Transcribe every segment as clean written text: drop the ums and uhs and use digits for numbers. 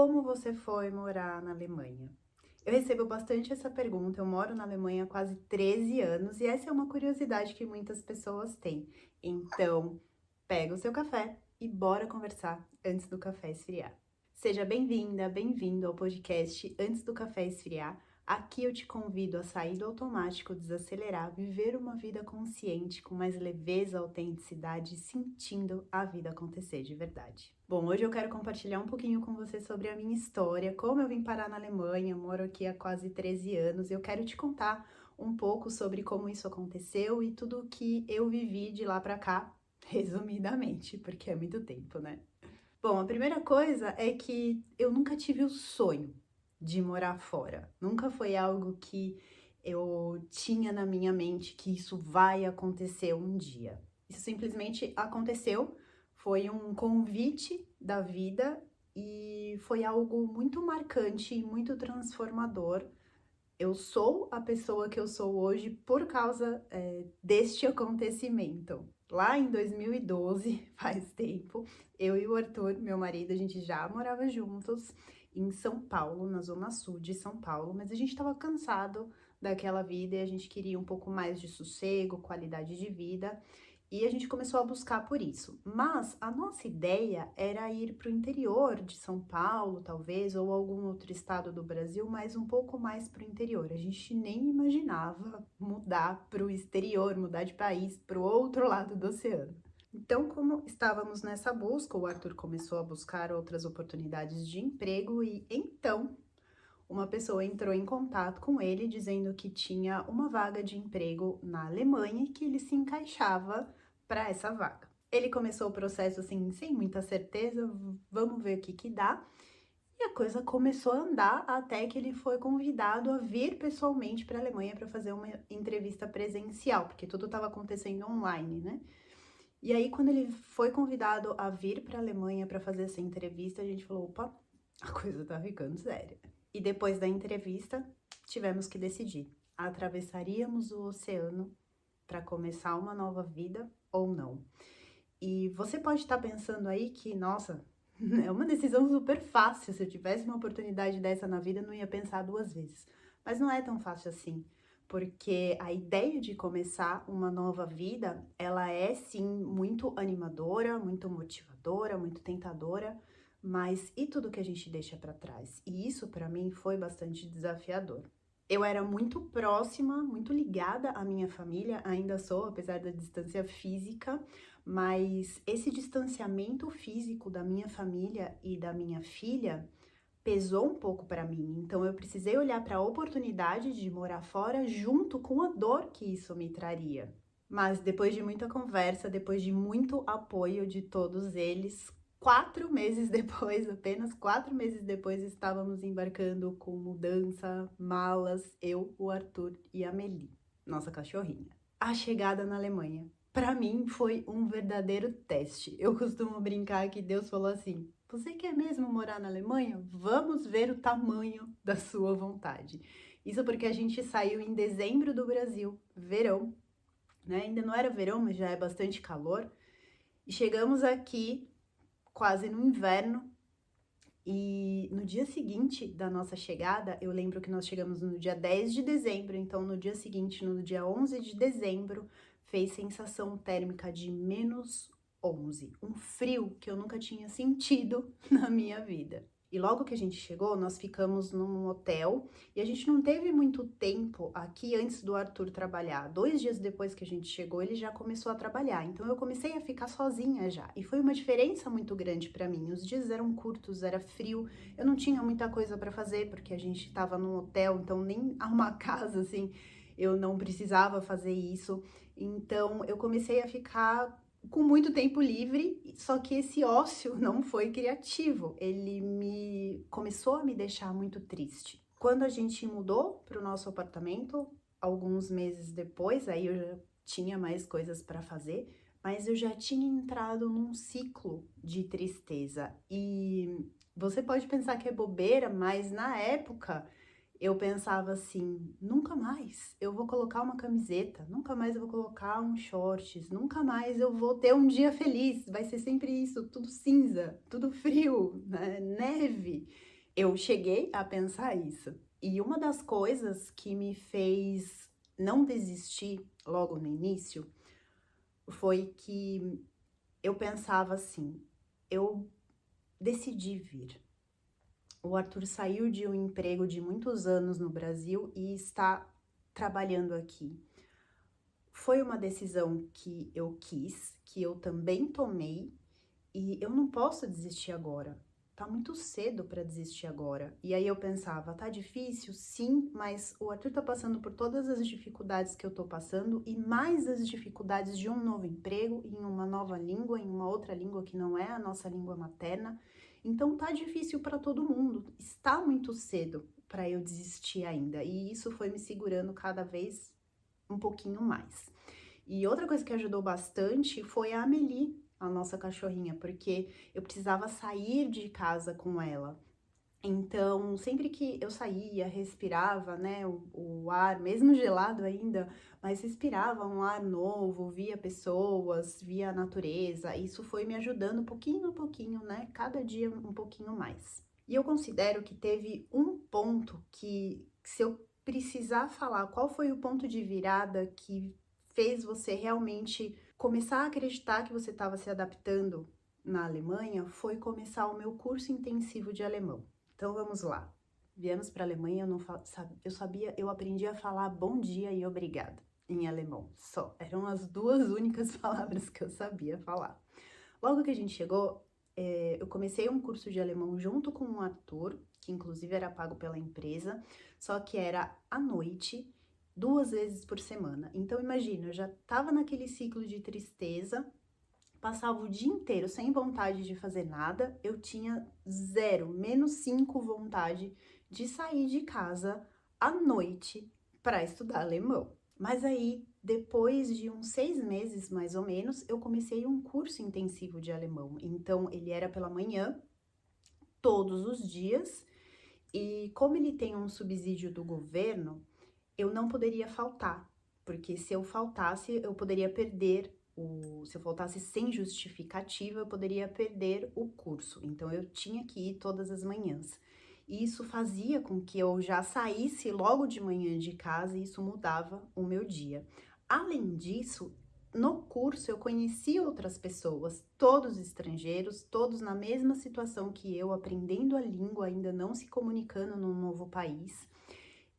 Como você foi morar na Alemanha? Eu recebo bastante essa pergunta. Eu moro na Alemanha há quase 13 anos e essa é uma curiosidade que muitas pessoas têm. Então, pega o seu café e bora conversar antes do café esfriar. Seja bem-vinda, bem-vindo ao podcast Antes do Café Esfriar. Aqui eu te convido a sair do automático, desacelerar, viver uma vida consciente, com mais leveza, autenticidade, sentindo a vida acontecer de verdade. Bom, hoje eu quero compartilhar um pouquinho com você sobre a minha história, como eu vim parar na Alemanha, moro aqui há quase 13 anos. Eu quero te contar um pouco sobre como isso aconteceu e tudo que eu vivi de lá pra cá, resumidamente, porque é muito tempo, né? Bom, a primeira coisa é que eu nunca tive o sonho de morar fora. Nunca foi algo que eu tinha na minha mente que isso vai acontecer um dia. Isso simplesmente aconteceu, foi um convite da vida e foi algo muito marcante e muito transformador. Eu sou a pessoa que eu sou hoje por causa deste acontecimento. Lá em 2012, faz tempo, eu e o Arthur, meu marido, a gente já morava juntos em São Paulo, na zona sul de São Paulo, mas a gente estava cansado daquela vida e a gente queria um pouco mais de sossego, qualidade de vida. E a gente começou a buscar por isso. Mas a nossa ideia era ir para o interior de São Paulo, talvez, ou algum outro estado do Brasil, mas um pouco mais para o interior. A gente nem imaginava mudar para o exterior, mudar de país para o outro lado do oceano. Então, como estávamos nessa busca, o Arthur começou a buscar outras oportunidades de emprego e então uma pessoa entrou em contato com ele dizendo que tinha uma vaga de emprego na Alemanha e que ele se encaixava para essa vaga. Ele começou o processo assim, sem muita certeza, vamos ver o que que dá. E a coisa começou a andar até que ele foi convidado a vir pessoalmente para a Alemanha para fazer uma entrevista presencial, porque tudo estava acontecendo online, né? E aí, quando ele foi convidado a vir para a Alemanha para fazer essa entrevista, a gente falou: opa, a coisa tá ficando séria. E depois da entrevista, tivemos que decidir: atravessaríamos o oceano para começar uma nova vida ou não. E você pode estar pensando aí que, nossa, é uma decisão super fácil. Se eu tivesse uma oportunidade dessa na vida, eu não ia pensar duas vezes. Mas não é tão fácil assim, porque a ideia de começar uma nova vida, ela é sim muito animadora, muito motivadora, muito tentadora, mas e tudo que a gente deixa para trás? E isso para mim foi bastante desafiador. Eu era muito próxima, muito ligada à minha família, ainda sou, apesar da distância física, mas esse distanciamento físico da minha família e da minha filha pesou um pouco para mim. Então eu precisei olhar para a oportunidade de morar fora junto com a dor que isso me traria. Mas depois de muita conversa, depois de muito apoio de todos eles, 4 meses depois, apenas 4 meses depois, estávamos embarcando com mudança, malas, eu, o Arthur e a Meli, nossa cachorrinha. A chegada na Alemanha, para mim, foi um verdadeiro teste. Eu costumo brincar que Deus falou assim: você quer mesmo morar na Alemanha? Vamos ver o tamanho da sua vontade. Isso porque a gente saiu em dezembro do Brasil, verão, né? Ainda não era verão, mas já é bastante calor. E chegamos aqui quase no inverno. E no dia seguinte da nossa chegada, eu lembro que nós chegamos no dia 10 de dezembro, então no dia seguinte, no dia 11 de dezembro, fez sensação térmica de -11, um frio que eu nunca tinha sentido na minha vida. E logo que a gente chegou, nós ficamos num hotel e a gente não teve muito tempo aqui antes do Arthur trabalhar. 2 dias depois que a gente chegou, ele já começou a trabalhar. Então eu comecei a ficar sozinha já. E foi uma diferença muito grande para mim. Os dias eram curtos, era frio, eu não tinha muita coisa para fazer porque a gente estava num hotel, então nem arrumar casa assim, eu não precisava fazer isso. Então eu comecei a ficar com muito tempo livre, só que esse ócio não foi criativo, ele me começou a me deixar muito triste. Quando a gente mudou para o nosso apartamento, alguns meses depois, aí eu já tinha mais coisas para fazer, mas eu já tinha entrado num ciclo de tristeza. E você pode pensar que é bobeira, mas na época eu pensava assim: nunca mais eu vou colocar uma camiseta, nunca mais eu vou colocar um shorts, nunca mais eu vou ter um dia feliz, vai ser sempre isso, tudo cinza, tudo frio, né? Neve. Eu cheguei a pensar isso. E uma das coisas que me fez não desistir logo no início foi que eu pensava assim: eu decidi vir. O Arthur saiu de um emprego de muitos anos no Brasil e está trabalhando aqui. Foi uma decisão que eu quis, que eu também tomei, e eu não posso desistir agora. Tá muito cedo para desistir agora. E aí eu pensava, tá difícil? Sim, mas o Arthur tá passando por todas as dificuldades que eu tô passando e mais as dificuldades de um novo emprego, em uma nova língua, em uma outra língua que não é a nossa língua materna. Então tá difícil para todo mundo. Está muito cedo para eu desistir ainda. E isso foi me segurando cada vez um pouquinho mais. E outra coisa que ajudou bastante foi a Amelie, a nossa cachorrinha, porque eu precisava sair de casa com ela. Então, sempre que eu saía, respirava, né, o ar, mesmo gelado ainda, mas respirava um ar novo, via pessoas, via a natureza, isso foi me ajudando pouquinho a pouquinho, né, cada dia um pouquinho mais. E eu considero que teve um ponto que, se eu precisar falar qual foi o ponto de virada que fez você realmente começar a acreditar que você estava se adaptando na Alemanha, foi começar o meu curso intensivo de alemão. Então vamos lá. Viemos para a Alemanha, eu aprendi a falar bom dia e obrigado em alemão, só. Eram as duas únicas palavras que eu sabia falar. Logo que a gente chegou, eu comecei um curso de alemão junto com o Arthur, que inclusive era pago pela empresa, só que era à noite, 2 vezes por semana. Então imagina, eu já estava naquele ciclo de tristeza, passava o dia inteiro sem vontade de fazer nada, eu tinha zero, -5 vontade de sair de casa à noite para estudar alemão. Mas aí, depois de uns 6 meses, mais ou menos, eu comecei um curso intensivo de alemão. Então, ele era pela manhã, todos os dias, e como ele tem um subsídio do governo, eu não poderia faltar, porque se eu faltasse, eu poderia perder se eu faltasse sem justificativa, eu poderia perder o curso. Então eu tinha que ir todas as manhãs. E isso fazia com que eu já saísse logo de manhã de casa e isso mudava o meu dia. Além disso, no curso eu conheci outras pessoas, todos estrangeiros, todos na mesma situação que eu, aprendendo a língua, ainda não se comunicando num novo país.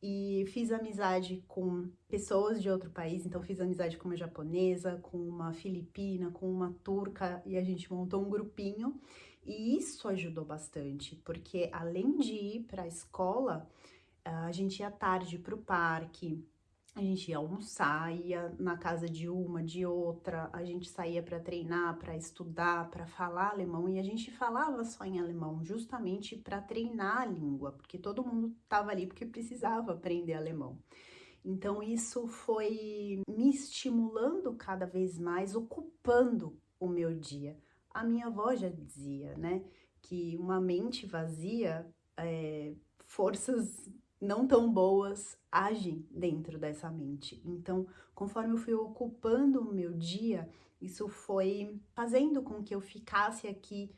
E fiz amizade com pessoas de outro país, então fiz amizade com uma japonesa, com uma filipina, com uma turca, e a gente montou um grupinho. E isso ajudou bastante, porque além de ir para a escola, a gente ia tarde para o parque, a gente ia almoçar, ia na casa de uma, de outra, a gente saía para treinar, para estudar, para falar alemão, e a gente falava só em alemão, justamente para treinar a língua, porque todo mundo estava ali porque precisava aprender alemão. Então isso foi me estimulando cada vez mais, ocupando o meu dia. A minha avó já dizia, né, que uma mente vazia, forças não tão boas agem dentro dessa mente. Então, conforme eu fui ocupando o meu dia, isso foi fazendo com que eu ficasse aqui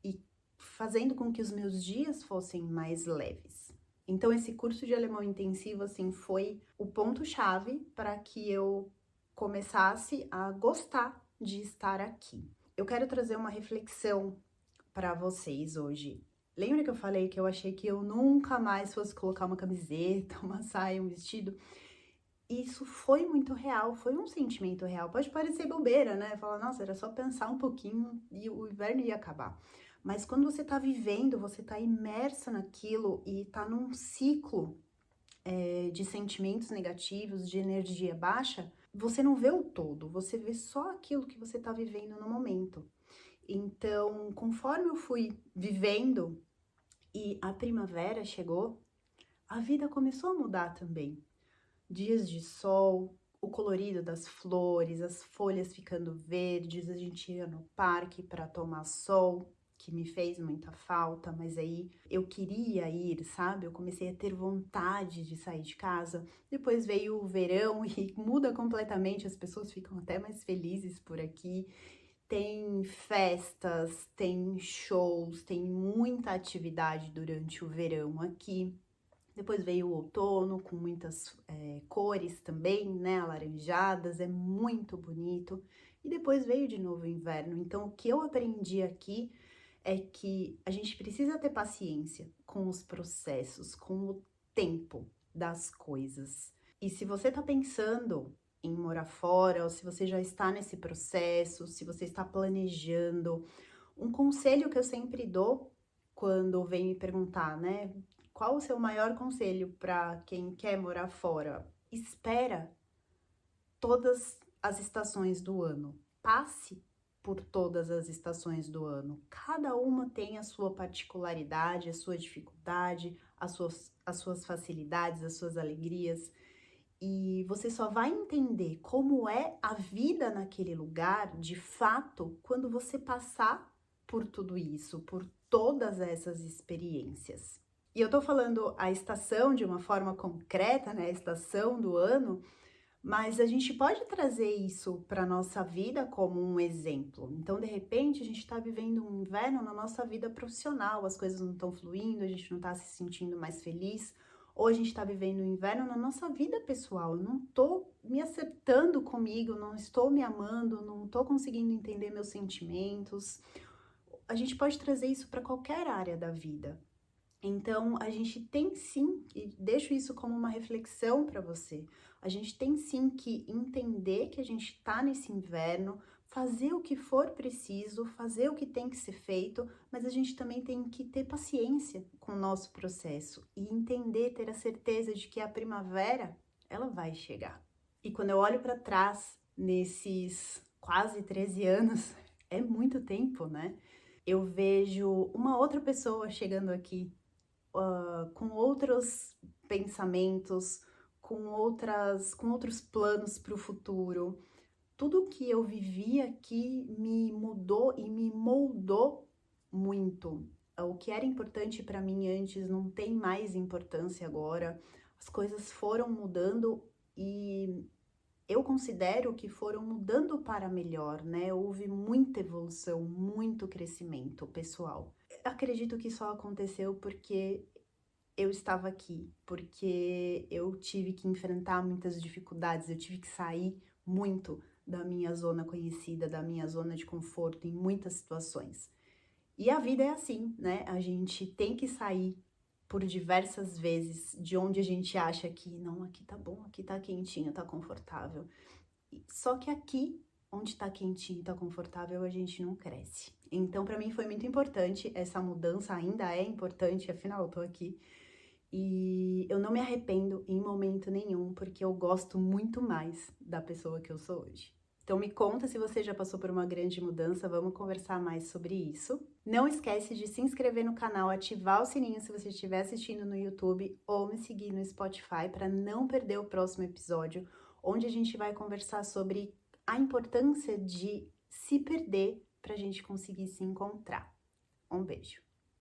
e fazendo com que os meus dias fossem mais leves. Então, esse curso de alemão intensivo, assim, foi o ponto-chave para que eu começasse a gostar de estar aqui. Eu quero trazer uma reflexão para vocês hoje. Lembra que eu falei que eu achei que eu nunca mais fosse colocar uma camiseta, uma saia, um vestido? Isso foi muito real, foi um sentimento real. Pode parecer bobeira, né? Falar, nossa, era só pensar um pouquinho e o inverno ia acabar. Mas quando você tá vivendo, você tá imersa naquilo e tá num ciclo de sentimentos negativos, de energia baixa, você não vê o todo, você vê só aquilo que você tá vivendo no momento. Então, conforme eu fui vivendo e a primavera chegou, a vida começou a mudar também. Dias de sol, o colorido das flores, as folhas ficando verdes, a gente ia no parque para tomar sol, que me fez muita falta, mas aí eu queria ir, sabe? Eu comecei a ter vontade de sair de casa. Depois veio o verão e muda completamente, as pessoas ficam até mais felizes por aqui. tem festas, tem shows, tem muita atividade durante o verão aqui. Depois veio o outono com muitas cores também, né, alaranjadas, é muito bonito. E depois veio de novo o inverno. Então, o que eu aprendi aqui é que a gente precisa ter paciência com os processos, com o tempo das coisas. E se você tá pensando em morar fora, ou se você já está nesse processo, se você está planejando, um conselho que eu sempre dou quando vem me perguntar, né, qual o seu maior conselho para quem quer morar fora? Espera todas as estações do ano. Passe por todas as estações do ano. Cada uma tem a sua particularidade, a sua dificuldade, as suas facilidades, as suas alegrias. E você só vai entender como é a vida naquele lugar, de fato, quando você passar por tudo isso, por todas essas experiências. E eu tô falando a estação de uma forma concreta, né, a estação do ano, mas a gente pode trazer isso para nossa vida como um exemplo. Então, de repente, a gente está vivendo um inverno na nossa vida profissional, as coisas não estão fluindo, a gente não está se sentindo mais feliz. Ou a gente está vivendo um inverno na nossa vida pessoal. Eu não estou me acertando comigo, não estou me amando, não estou conseguindo entender meus sentimentos. A gente pode trazer isso para qualquer área da vida. Então, a gente tem sim, e deixo isso como uma reflexão para você, a gente tem sim que entender que a gente está nesse inverno, fazer o que for preciso, fazer o que tem que ser feito, mas a gente também tem que ter paciência com o nosso processo e entender, ter a certeza de que a primavera, ela vai chegar. E quando eu olho para trás, nesses quase 13 anos, é muito tempo, né? Eu vejo uma outra pessoa chegando aqui com outros pensamentos, com outros planos para o futuro. Tudo que eu vivi aqui me mudou e me moldou muito. O que era importante para mim antes não tem mais importância agora. As coisas foram mudando e eu considero que foram mudando para melhor, né? Houve muita evolução, muito crescimento pessoal. Acredito que só aconteceu porque eu estava aqui, porque eu tive que enfrentar muitas dificuldades, eu tive que sair muito da minha zona conhecida, da minha zona de conforto em muitas situações. E a vida é assim, né? A gente tem que sair por diversas vezes de onde a gente acha que, não, aqui tá bom, aqui tá quentinho, tá confortável. Só que aqui, onde tá quentinho, tá confortável, a gente não cresce. Então, para mim foi muito importante essa mudança, ainda é importante, afinal eu tô aqui. E eu não me arrependo em momento nenhum, porque eu gosto muito mais da pessoa que eu sou hoje. Então me conta se você já passou por uma grande mudança, vamos conversar mais sobre isso. Não esquece de se inscrever no canal, ativar o sininho se você estiver assistindo no YouTube ou me seguir no Spotify para não perder o próximo episódio, onde a gente vai conversar sobre a importância de se perder para a gente conseguir se encontrar. Um beijo!